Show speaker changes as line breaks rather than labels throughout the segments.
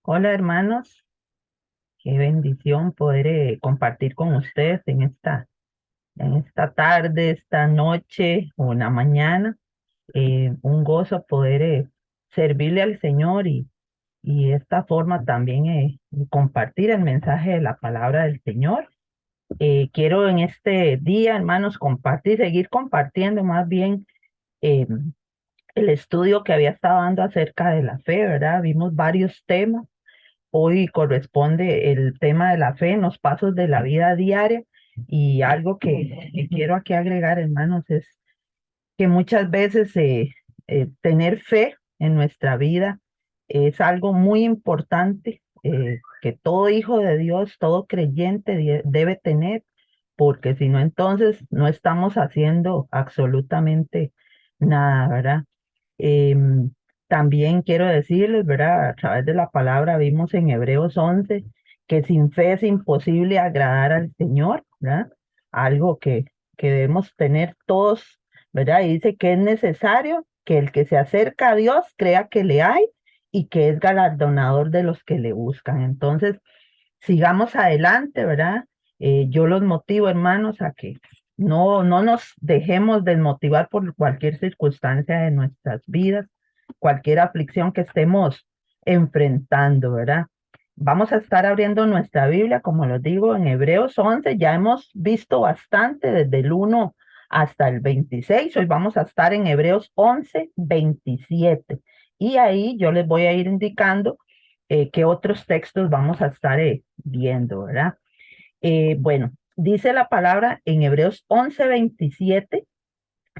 Hola hermanos, qué bendición poder compartir con ustedes en esta tarde, esta noche o en la mañana. Un gozo poder servirle al Señor y de esta forma también compartir el mensaje de la palabra del Señor. Quiero en este día, hermanos, seguir compartiendo más bien eh, el estudio que había estado dando acerca de la fe, ¿verdad? Vimos varios temas. Hoy corresponde el tema de la fe en los pasos de la vida diaria y algo que quiero aquí agregar, hermanos, es que muchas veces tener fe en nuestra vida es algo muy importante que todo hijo de Dios, todo creyente debe tener, porque si no, entonces no estamos haciendo absolutamente nada, ¿verdad? Em, También quiero decirles, ¿verdad? A través de la palabra vimos en Hebreos 11 que sin fe es imposible agradar al Señor, ¿verdad? Algo que debemos tener todos, ¿verdad? Y dice que es necesario que el que se acerca a Dios crea que le hay y que es galardonador de los que le buscan. Entonces, sigamos adelante, ¿verdad? Yo los motivo, hermanos, a que no nos dejemos desmotivar por cualquier circunstancia de nuestras vidas, cualquier aflicción que estemos enfrentando, ¿verdad? Vamos a estar abriendo nuestra Biblia, como les digo, en Hebreos 11. Ya hemos visto bastante desde el 1 hasta el 26. Hoy vamos a estar en Hebreos 11, 27. Y ahí yo les voy a ir indicando qué otros textos vamos a estar viendo, ¿verdad? Bueno, dice la palabra en Hebreos 11:27,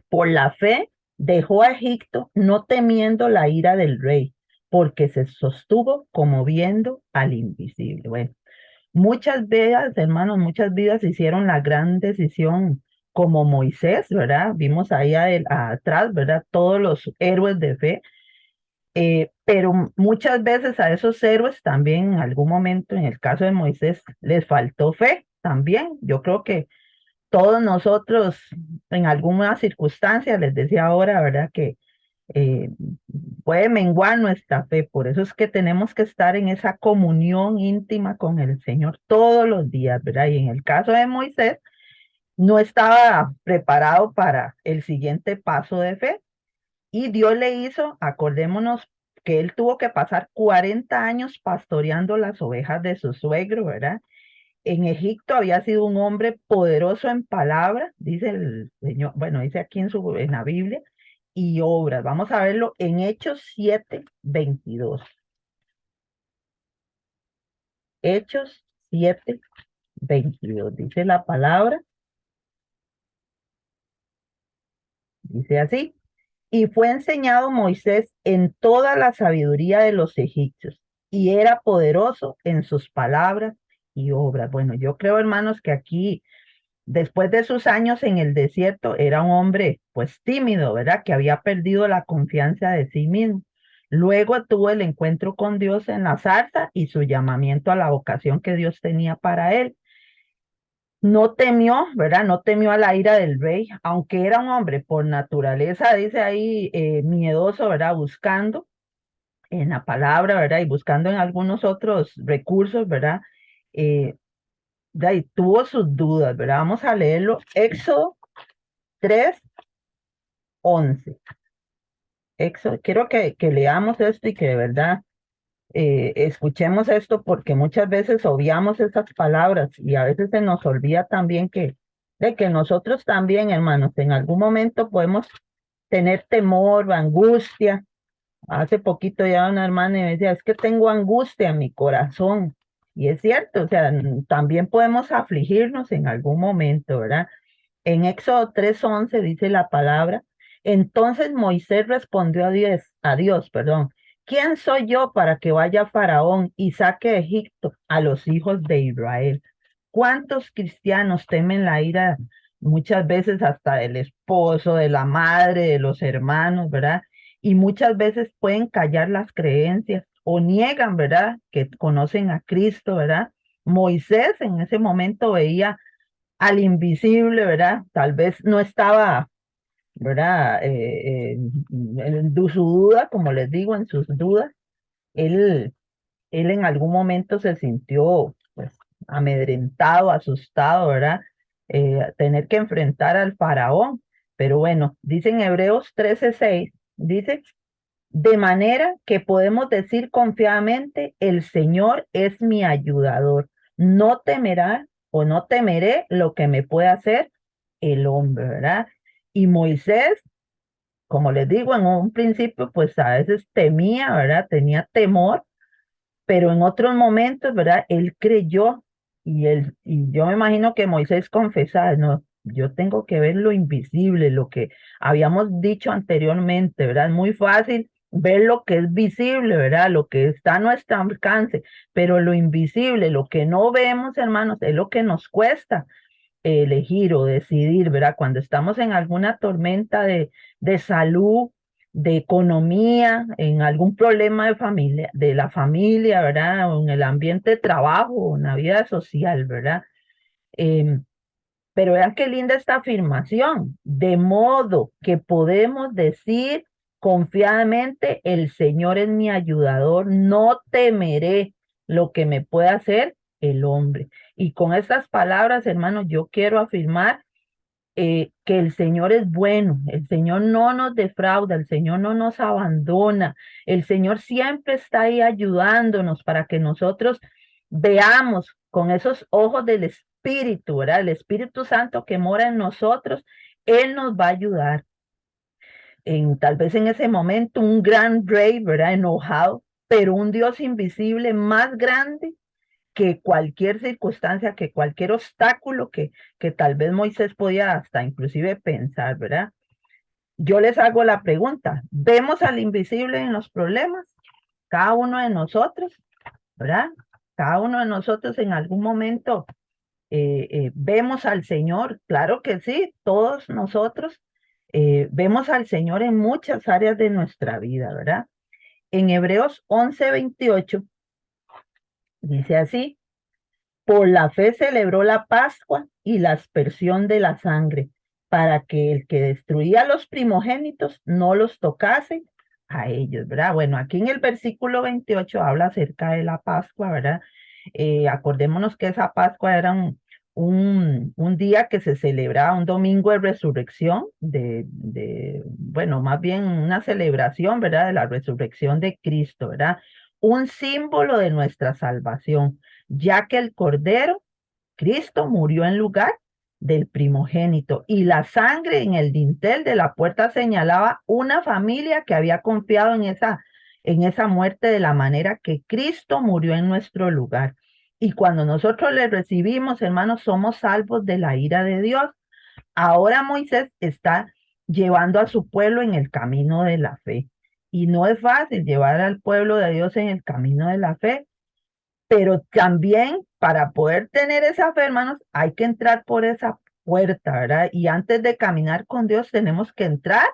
por la fe dejó a Egipto no temiendo la ira del rey, porque se sostuvo como viendo al invisible. Bueno, muchas vidas, hermanos, muchas vidas hicieron la gran decisión como Moisés, ¿verdad? Vimos ahí atrás, ¿verdad? Todos los héroes de fe, pero muchas veces a esos héroes también en algún momento, en el caso de Moisés, les faltó fe también. Yo creo que todos nosotros en alguna circunstancia, les decía ahora, ¿verdad? Que eh, puede menguar nuestra fe. Por eso es que tenemos que estar en esa comunión íntima con el Señor todos los días, ¿verdad? Y en el caso de Moisés, no estaba preparado para el siguiente paso de fe. Y Dios le hizo, acordémonos que él tuvo que pasar 40 años pastoreando las ovejas de su suegro, ¿verdad? En Egipto había sido un hombre poderoso en palabra, dice el Señor, bueno, dice aquí en la Biblia, y obras. Vamos a verlo en Hechos 7:22. Hechos 7:22. Dice la palabra, dice así. Y fue enseñado Moisés en toda la sabiduría de los egipcios, y era poderoso en sus palabras y obras. Bueno, yo creo, hermanos, que aquí, después de sus años en el desierto, era un hombre, pues tímido, ¿verdad? Que había perdido la confianza de sí mismo. Luego tuvo el encuentro con Dios en la zarza y su llamamiento a la vocación que Dios tenía para él. No temió, ¿verdad? No temió a la ira del rey, aunque era un hombre por naturaleza, dice ahí, miedoso, ¿verdad? Buscando en la palabra, ¿verdad? Y buscando en algunos otros recursos, ¿verdad? Eh, de ahí tuvo sus dudas, ¿verdad? Vamos a leerlo. Éxodo 3:11. Éxodo, quiero que leamos esto y que de verdad escuchemos esto porque muchas veces obviamos esas palabras y a veces se nos olvida también de que nosotros también, hermanos, en algún momento podemos tener temor, angustia. Hace poquito ya una hermana me decía, es que tengo angustia en mi corazón. Y es cierto, o sea, también podemos afligirnos en algún momento, ¿verdad? En Éxodo 3:11 dice la palabra, entonces Moisés respondió a Dios, perdón, ¿quién soy yo para que vaya a Faraón y saque de Egipto a los hijos de Israel? ¿Cuántos cristianos temen la ira muchas veces hasta del esposo, de la madre, de los hermanos, ¿verdad? Y muchas veces pueden callar las creencias o niegan, ¿verdad? Que conocen a Cristo, ¿verdad? Moisés en ese momento veía al invisible, ¿verdad? Tal vez no estaba, ¿verdad? En su duda, como les digo, en sus dudas, él él en algún momento se sintió pues amedrentado, asustado, ¿verdad? Tener que enfrentar al faraón. Pero bueno, dice en Hebreos 13:6, dice, de manera que podemos decir confiadamente, el Señor es mi ayudador. No temerá o no temeré lo que me pueda hacer el hombre, ¿verdad? Y Moisés, como les digo, en un principio, pues a veces temía, ¿verdad? Tenía temor, pero en otros momentos, ¿verdad? Él creyó y yo me imagino que Moisés confesaba, no, yo tengo que ver lo invisible, lo que habíamos dicho anteriormente, ¿verdad? Es muy fácil ver lo que es visible, ¿verdad? Lo que está a nuestro alcance, pero lo invisible, lo que no vemos, hermanos, es lo que nos cuesta elegir o decidir, ¿verdad? Cuando estamos en alguna tormenta de salud, de economía, en algún problema de familia, de la familia, ¿verdad? O en el ambiente de trabajo, o en la vida social, ¿verdad? Em, pero vean qué linda esta afirmación, de modo que podemos decir confiadamente, el Señor es mi ayudador, no temeré lo que me pueda hacer el hombre. Y con estas palabras, hermanos, yo quiero afirmar que el Señor es bueno, el Señor no nos defrauda, el Señor no nos abandona, el Señor siempre está ahí ayudándonos para que nosotros veamos con esos ojos del Espíritu, ¿verdad? El Espíritu Santo que mora en nosotros, Él nos va a ayudar. Tal vez en ese momento un gran rey, ¿verdad? Enojado, pero un Dios invisible más grande que cualquier circunstancia, que cualquier obstáculo que tal vez Moisés podía hasta inclusive pensar, ¿verdad? Yo les hago la pregunta, ¿vemos al invisible en los problemas? Cada uno de nosotros, ¿verdad? Cada uno de nosotros en algún momento vemos al Señor, claro que sí, todos nosotros vemos al Señor en muchas áreas de nuestra vida, ¿verdad? En Hebreos 11:28 dice así, por la fe celebró la Pascua y la aspersión de la sangre, para que el que destruía los primogénitos no los tocase a ellos, ¿verdad? Bueno, aquí en el versículo 28 habla acerca de la Pascua, ¿verdad? Acordémonos que esa Pascua era un día que se celebraba, un domingo de resurrección, bueno, más bien una celebración, ¿verdad? De la resurrección de Cristo, ¿verdad? Un símbolo de nuestra salvación, ya que el Cordero, Cristo, murió en lugar del primogénito y la sangre en el dintel de la puerta señalaba una familia que había confiado en esa muerte de la manera que Cristo murió en nuestro lugar. Y cuando nosotros le recibimos, hermanos, somos salvos de la ira de Dios. Ahora Moisés está llevando a su pueblo en el camino de la fe. Y no es fácil llevar al pueblo de Dios en el camino de la fe, pero también para poder tener esa fe, hermanos, hay que entrar por esa puerta, ¿verdad? Y antes de caminar con Dios tenemos que entrar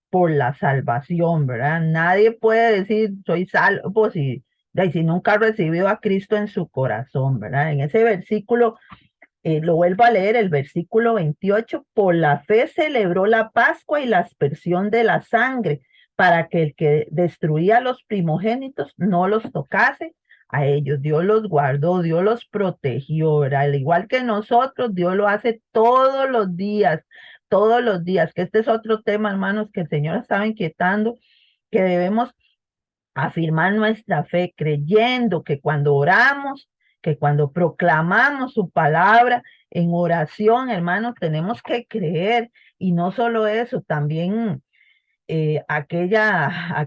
por la salvación, ¿verdad? Nadie puede decir soy salvo si nunca ha recibido a Cristo en su corazón, ¿verdad? En ese versículo, lo vuelvo a leer, el versículo 28, por la fe celebró la Pascua y la aspersión de la sangre, para que el que destruía a los primogénitos no los tocase a ellos. Dios los guardó, Dios los protegió, ¿verdad? Al igual que nosotros, Dios lo hace todos los días, que este es otro tema, hermanos, que el Señor estaba inquietando, que debemos afirmar nuestra fe creyendo que cuando oramos, que cuando proclamamos su palabra en oración, hermanos, tenemos que creer. Y no solo eso, también aquella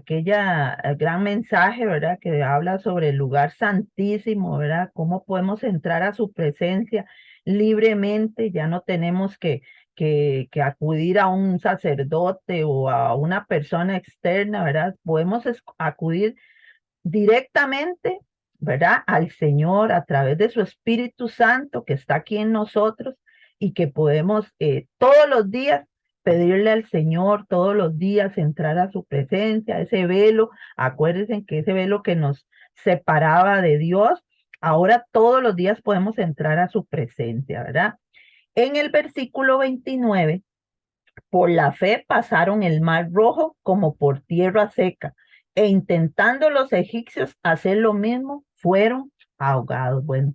gran mensaje, ¿verdad? Que habla sobre el lugar santísimo, ¿verdad? Cómo podemos entrar a su presencia libremente, ya no tenemos que acudir a un sacerdote o a una persona externa, ¿verdad? Podemos acudir directamente, ¿verdad? Al Señor a través de su Espíritu Santo que está aquí en nosotros y que podemos todos los días pedirle al Señor, todos los días entrar a su presencia, ese velo, acuérdense que ese velo que nos separaba de Dios, ahora todos los días podemos entrar a su presencia, ¿verdad? En el versículo 29 por la fe pasaron el mar rojo como por tierra seca e intentando los egipcios hacer lo mismo, fueron ahogados. Bueno,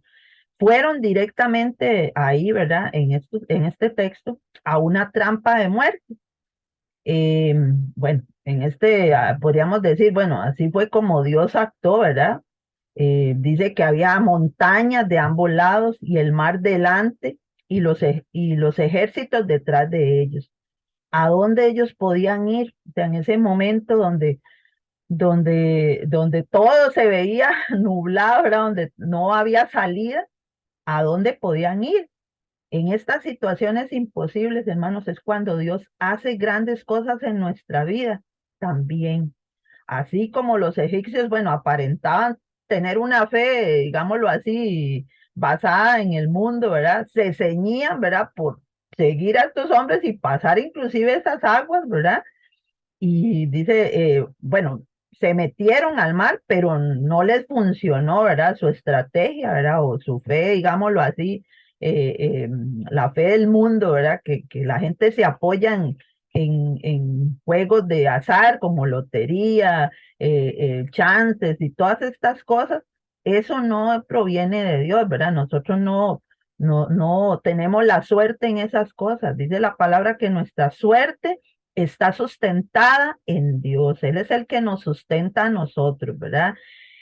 fueron directamente ahí, ¿verdad? En este texto, a una trampa de muerte. Bueno, podríamos decir, bueno, así fue como Dios actuó, ¿verdad? Dice que había montañas de ambos lados y el mar delante y los ejércitos detrás de ellos. ¿A dónde ellos podían ir? O sea, en ese momento donde todo se veía nublado, ¿verdad? Donde no había salida, ¿a dónde podían ir? En estas situaciones imposibles, hermanos, es cuando Dios hace grandes cosas en nuestra vida también. Así como los egipcios, bueno, aparentaban tener una fe, digámoslo así, basada en el mundo, ¿verdad? Se ceñían, ¿verdad? Por seguir a estos hombres y pasar inclusive esas aguas, ¿verdad? Y dice, bueno, se metieron al mar, pero no les funcionó, ¿verdad? Su estrategia, ¿verdad? O su fe, digámoslo así, la fe del mundo, ¿verdad? Que la gente se apoya en juegos de azar como lotería, chances y todas estas cosas. Eso no proviene de Dios, ¿verdad? Nosotros no tenemos la suerte en esas cosas. Dice la palabra que nuestra suerte está sustentada en Dios. Él es el que nos sustenta a nosotros, ¿verdad?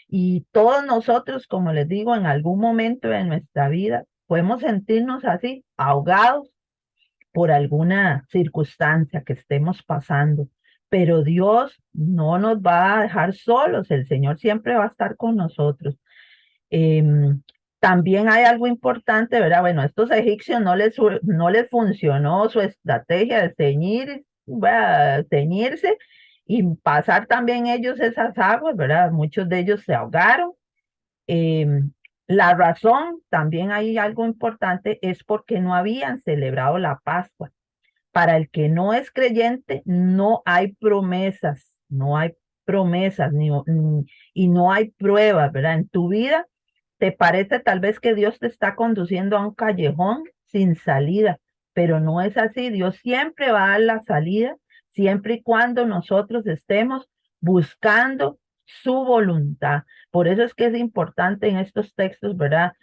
Y todos nosotros, como les digo, en algún momento de nuestra vida podemos sentirnos así, ahogados por alguna circunstancia que estemos pasando. Pero Dios no nos va a dejar solos, el Señor siempre va a estar con nosotros. También hay algo importante, ¿verdad? Bueno, a estos egipcios no les funcionó su estrategia de ceñirse y pasar también ellos esas aguas, ¿verdad? Muchos de ellos se ahogaron. Em, la razón, también hay algo importante, es porque no habían celebrado la Pascua. Para el que no es creyente, no hay promesas, no hay promesas y no hay pruebas, ¿verdad? En tu vida te parece tal vez que Dios te está conduciendo a un callejón sin salida, pero no es así. Dios siempre va a dar la salida, siempre y cuando nosotros estemos buscando su voluntad. Por eso es que es importante en estos textos, ¿verdad?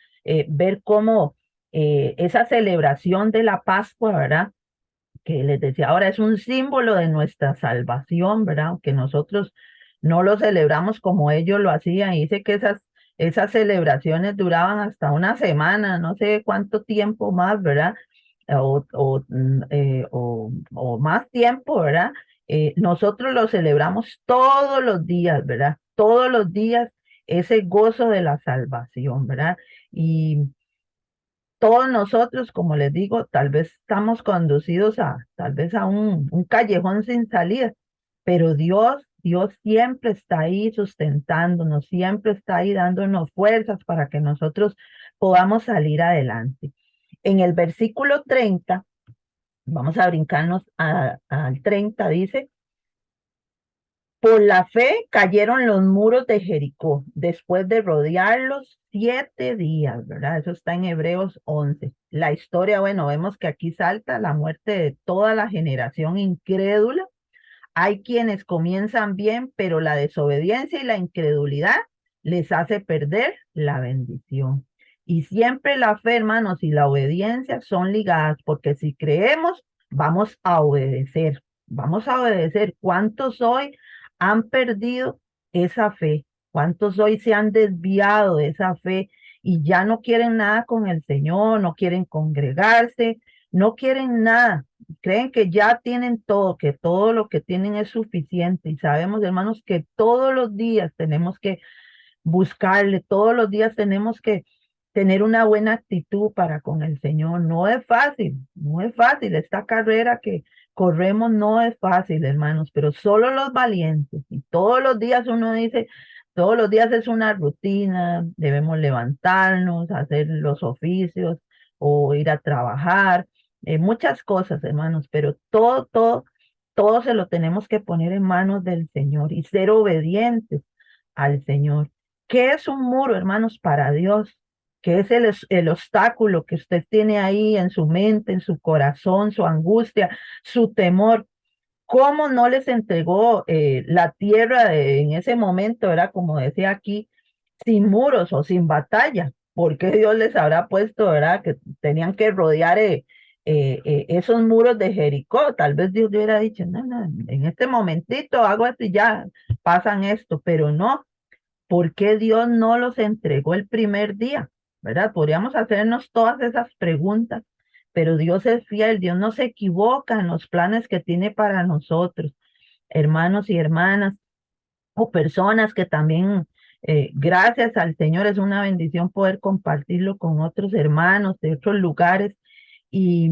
Ver cómo esa celebración de la Pascua, ¿verdad? Que les decía ahora, es un símbolo de nuestra salvación, ¿verdad? Aunque nosotros no lo celebramos como ellos lo hacían. Y dice que esas celebraciones duraban hasta una semana, no sé cuánto tiempo más, ¿verdad? O más tiempo, ¿verdad? Nosotros lo celebramos todos los días, ¿verdad? Todos los días ese gozo de la salvación, ¿verdad? Y todos nosotros, como les digo, tal vez estamos conducidos tal vez a un callejón sin salida, pero Dios siempre está ahí sustentándonos, siempre está ahí dándonos fuerzas para que nosotros podamos salir adelante. En el versículo 30, vamos a brincarnos al 30, dice, por la fe cayeron los muros de Jericó después de rodearlos 7 días, ¿verdad? Eso está en Hebreos 11. La historia, bueno, vemos que aquí salta la muerte de toda la generación incrédula. Hay quienes comienzan bien, pero la desobediencia y la incredulidad les hace perder la bendición. Y siempre la fe, hermanos, y la obediencia son ligadas, porque si creemos, vamos a obedecer. Vamos a obedecer. ¿Cuántos hoy han perdido esa fe? ¿Cuántos hoy se han desviado de esa fe y ya no quieren nada con el Señor, no quieren congregarse, no quieren nada? Creen que ya tienen todo, que todo lo que tienen es suficiente. Y sabemos, hermanos, que todos los días tenemos que buscarle, todos los días tenemos que tener una buena actitud para con el Señor. No es fácil, no es fácil. Esta carrera que corremos no es fácil, hermanos, pero solo los valientes. Y todos los días uno dice, todos los días es una rutina, debemos levantarnos, hacer los oficios o ir a trabajar, muchas cosas, hermanos, pero todo se lo tenemos que poner en manos del Señor y ser obedientes al Señor. ¿Qué es un muro, hermanos, para Dios? ¿Qué es el obstáculo que usted tiene ahí en su mente, en su corazón, su angustia, su temor? ¿Cómo no les entregó la tierra en ese momento? Era como decía aquí, sin muros o sin batalla. ¿Por qué Dios les habrá puesto, verdad, que tenían que rodear esos muros de Jericó? Tal vez Dios le hubiera dicho, no, no, en este momentito hago esto y ya pasan esto, pero no. ¿Por qué Dios no los entregó el primer día? ¿Verdad? Podríamos hacernos todas esas preguntas, pero Dios es fiel, Dios no se equivoca en los planes que tiene para nosotros, hermanos y hermanas, o personas que también, gracias al Señor, es una bendición poder compartirlo con otros hermanos de otros lugares y,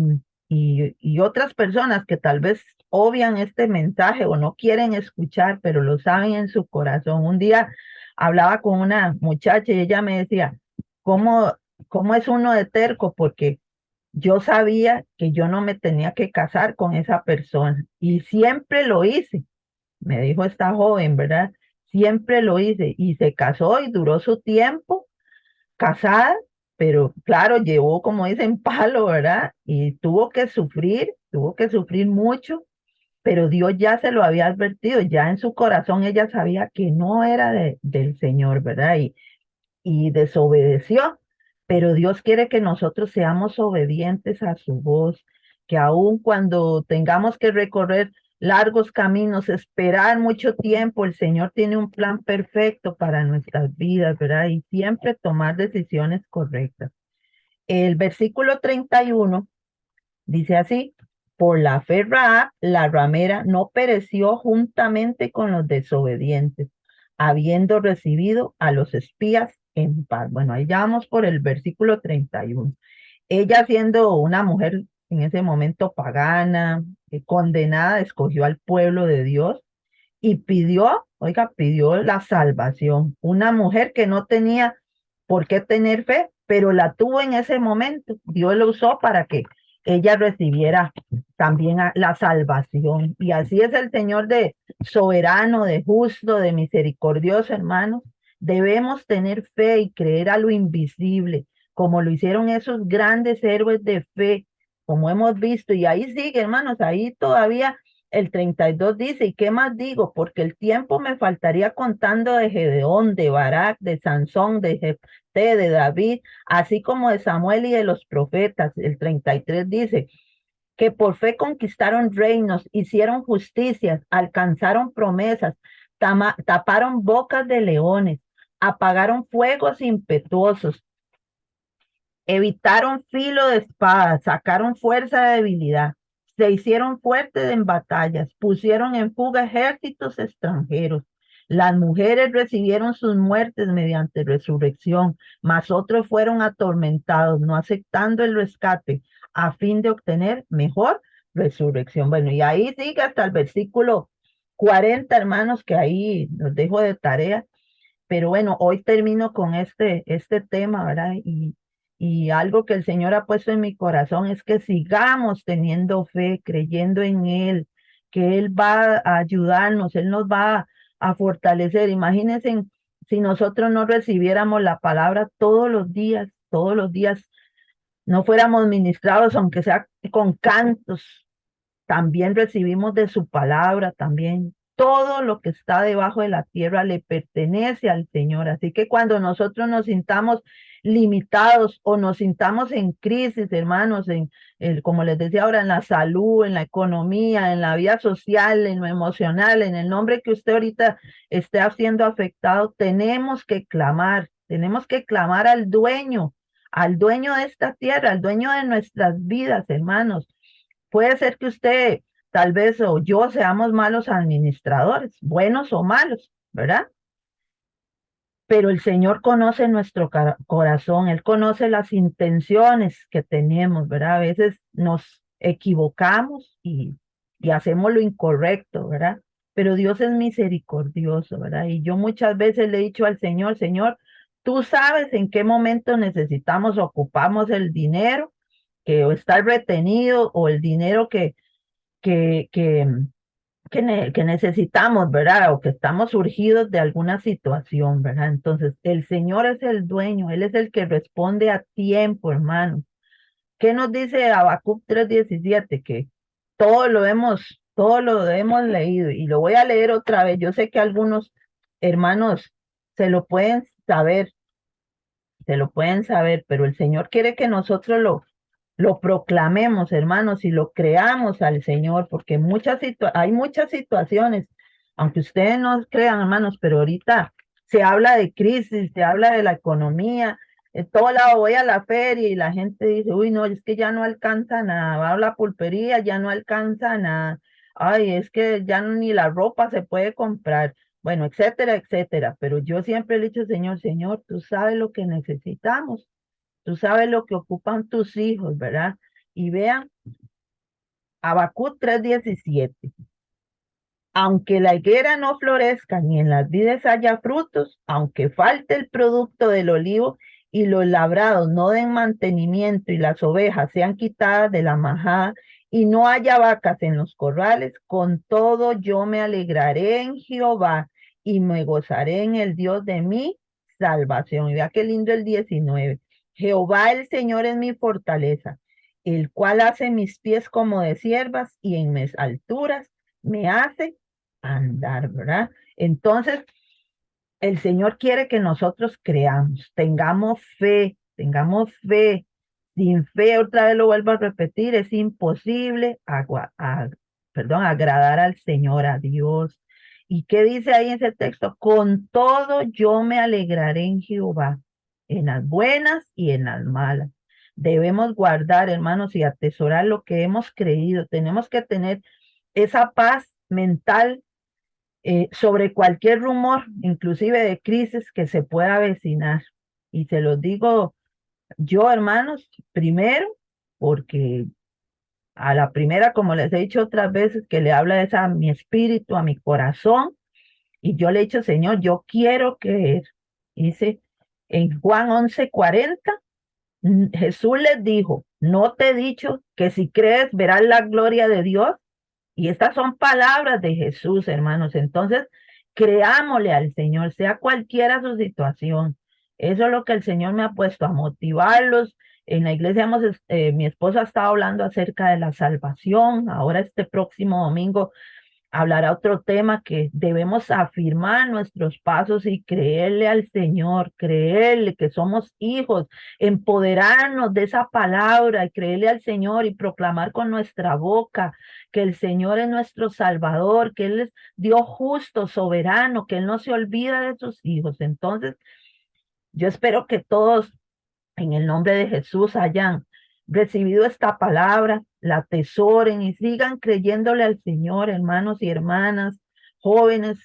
y otras personas que tal vez obvian este mensaje o no quieren escuchar, pero lo saben en su corazón. Un día hablaba con una muchacha y ella me decía, ¿cómo, cómo es uno de terco? Porque yo sabía que yo no me tenía que casar con esa persona y siempre lo hice, me dijo esta joven, ¿verdad? Siempre lo hice y se casó y duró su tiempo casada, pero claro, llevó, como dicen, palo, ¿verdad? Y tuvo que sufrir mucho, pero Dios ya se lo había advertido, ya en su corazón ella sabía que no era del Señor, ¿verdad? Y desobedeció, pero Dios quiere que nosotros seamos obedientes a su voz, que aun cuando tengamos que recorrer largos caminos, esperar mucho tiempo, el Señor tiene un plan perfecto para nuestras vidas, ¿verdad? Y siempre tomar decisiones correctas. El versículo 31 dice así, por la fe Rahab, la ramera, no pereció juntamente con los desobedientes, habiendo recibido a los espías en paz. Bueno, ahí ya vamos por el versículo 31. Ella siendo una mujer en ese momento pagana, condenada, escogió al pueblo de Dios y pidió, oiga, pidió la salvación. Una mujer que no tenía por qué tener fe, pero la tuvo en ese momento. Dios lo usó para que ella recibiera también la salvación. Y así es el Señor de soberano, de justo, de misericordioso, hermanos. Debemos tener fe y creer a lo invisible, como lo hicieron esos grandes héroes de fe, como hemos visto. Y ahí sigue, hermanos, ahí todavía el 32 dice, ¿y qué más digo? Porque el tiempo me faltaría contando de Gedeón, de Barak, de Sansón, de Jefté, de David, así como de Samuel y de los profetas. El 33 dice, que por fe conquistaron reinos, hicieron justicias, alcanzaron promesas, taparon bocas de leones, apagaron fuegos impetuosos, evitaron filo de espada, sacaron fuerza de debilidad, se hicieron fuertes en batallas, pusieron en fuga ejércitos extranjeros. Las mujeres recibieron sus muertes mediante resurrección, mas otros fueron atormentados, no aceptando el rescate, a fin de obtener mejor resurrección. Bueno, y ahí sigue hasta el versículo 40, hermanos, que ahí los dejo de tarea. Pero bueno, hoy termino con este tema, ¿verdad? Y algo que el Señor ha puesto en mi corazón es que sigamos teniendo fe, creyendo en Él, que Él va a ayudarnos, Él nos va a fortalecer. Imagínense si nosotros no recibiéramos la palabra todos los días, no fuéramos ministrados, aunque sea con cantos, también recibimos de su palabra, también todo lo que está debajo de la tierra le pertenece al Señor. Así que cuando nosotros nos sintamos limitados o nos sintamos en crisis, hermanos, como les decía ahora, en la salud, en la economía, en la vida social, en lo emocional, en el nombre que usted ahorita esté siendo afectado, tenemos que clamar al dueño de esta tierra, al dueño de nuestras vidas, hermanos. Puede ser que usted, tal vez, o yo seamos malos administradores, buenos o malos, ¿verdad? Pero el Señor conoce nuestro corazón, Él conoce las intenciones que tenemos, ¿verdad? A veces nos equivocamos y hacemos lo incorrecto, ¿verdad? Pero Dios es misericordioso, ¿verdad? Y yo muchas veces le he dicho al Señor, Señor, tú sabes en qué momento necesitamos, ocupamos el dinero que o está retenido o el dinero que, que, que necesitamos, ¿verdad? O que estamos surgidos de alguna situación, ¿verdad? Entonces, el Señor es el dueño, Él es el que responde a tiempo, hermano. ¿Qué nos dice Habacuc 3:17? Que todo todo lo hemos leído y lo voy a leer otra vez. Yo sé que algunos hermanos se lo pueden saber, se lo pueden saber, pero el Señor quiere que nosotros lo proclamemos, hermanos, y lo creamos al Señor, porque hay muchas situaciones, aunque ustedes no crean, hermanos, pero ahorita se habla de crisis, se habla de la economía. En todo lado voy a la feria y la gente dice, uy, no, es que ya no alcanza nada, va a la pulpería, ya no alcanza nada, ay, es que ya ni la ropa se puede comprar, bueno, etcétera, etcétera. Pero yo siempre le he dicho, Señor, Señor, tú sabes lo que necesitamos. Tú sabes lo que ocupan tus hijos, ¿verdad? Y vean, Habacuc 3:17. Aunque la higuera no florezca ni en las vides haya frutos, aunque falte el producto del olivo y los labrados no den mantenimiento y las ovejas sean quitadas de la majada y no haya vacas en los corrales, con todo yo me alegraré en Jehová y me gozaré en el Dios de mi salvación. Y vea qué lindo el 19. Jehová el Señor es mi fortaleza, el cual hace mis pies como de siervas y en mis alturas me hace andar, ¿verdad? Entonces, el Señor quiere que nosotros creamos, tengamos fe, tengamos fe. Sin fe, otra vez lo vuelvo a repetir, es imposible agradar al Señor, a Dios. ¿Y qué dice ahí en ese texto? Con todo yo me alegraré en Jehová, en las buenas y en las malas. Debemos guardar, hermanos, y atesorar lo que hemos creído. Tenemos que tener esa paz mental sobre cualquier rumor, inclusive de crisis que se pueda avecinar. Y se los digo yo, hermanos, primero, porque a la primera, como les he dicho otras veces, que le habla es a mi espíritu, a mi corazón, y yo le he dicho, Señor, yo quiero creer. Dice en Juan 11:40, Jesús les dijo, no te he dicho que si crees verás la gloria de Dios. Y estas son palabras de Jesús, hermanos. Entonces, creámosle al Señor, sea cualquiera su situación. Eso es lo que el Señor me ha puesto a motivarlos. En la iglesia mi esposa ha estado hablando acerca de la salvación. Ahora este próximo domingo hablará otro tema que debemos afirmar nuestros pasos y creerle al Señor, creerle que somos hijos, empoderarnos de esa palabra y creerle al Señor y proclamar con nuestra boca que el Señor es nuestro Salvador, que Él es Dios justo, soberano, que Él no se olvida de sus hijos. Entonces, yo espero que todos en el nombre de Jesús hayan recibido esta palabra, la atesoren y sigan creyéndole al Señor, hermanos y hermanas, jóvenes,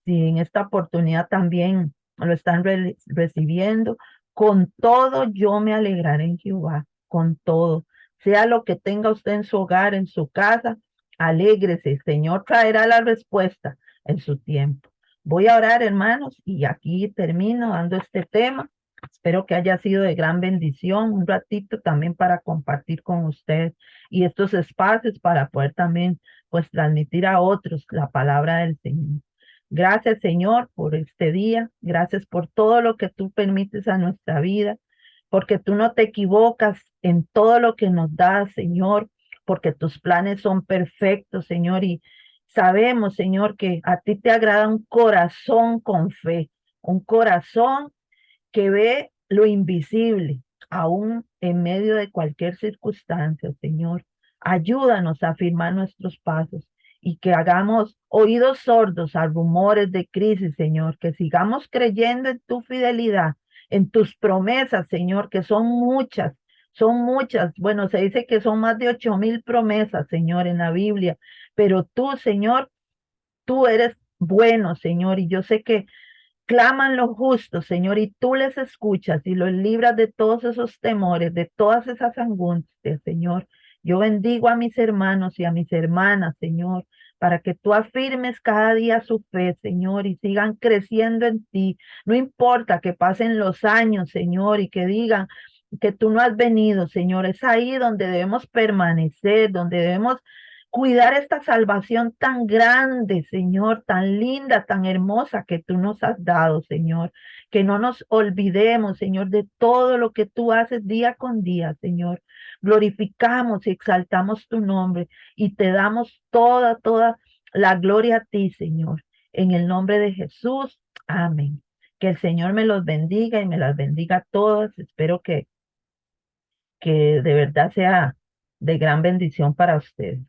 si en esta oportunidad también lo están recibiendo. Con todo yo me alegraré en Jehová, con todo. Sea lo que tenga usted en su hogar, en su casa, alégrese. El Señor traerá la respuesta en su tiempo. Voy a orar, hermanos, y aquí termino dando este tema. Espero que haya sido de gran bendición, un ratito también para compartir con ustedes y estos espacios para poder también pues transmitir a otros la palabra del Señor. Gracias, Señor, por este día. Gracias por todo lo que tú permites a nuestra vida, porque tú no te equivocas en todo lo que nos das, Señor, porque tus planes son perfectos, Señor, y sabemos, Señor, que a ti te agrada un corazón con fe, un corazón que ve lo invisible, aún en medio de cualquier circunstancia, Señor. Ayúdanos a afirmar nuestros pasos y que hagamos oídos sordos a rumores de crisis, Señor, que sigamos creyendo en tu fidelidad, en tus promesas, Señor, que son muchas. Son muchas, bueno, se dice que son más de 8,000 promesas, Señor, en la Biblia, pero tú, Señor, tú eres bueno, Señor, y yo sé que claman los justos, Señor, y tú les escuchas y los libras de todos esos temores, de todas esas angustias, Señor. Yo bendigo a mis hermanos y a mis hermanas, Señor, para que tú afirmes cada día su fe, Señor, y sigan creciendo en ti. No importa que pasen los años, Señor, y que digan que tú no has venido, Señor. Es ahí donde debemos permanecer, donde debemos cuidar esta salvación tan grande, Señor, tan linda, tan hermosa que tú nos has dado, Señor. Que no nos olvidemos, Señor, de todo lo que tú haces día con día, Señor. Glorificamos y exaltamos tu nombre y te damos toda la gloria a ti, Señor. En el nombre de Jesús, amén. Que el Señor me los bendiga y me las bendiga a todas. Espero que de verdad sea de gran bendición para ustedes.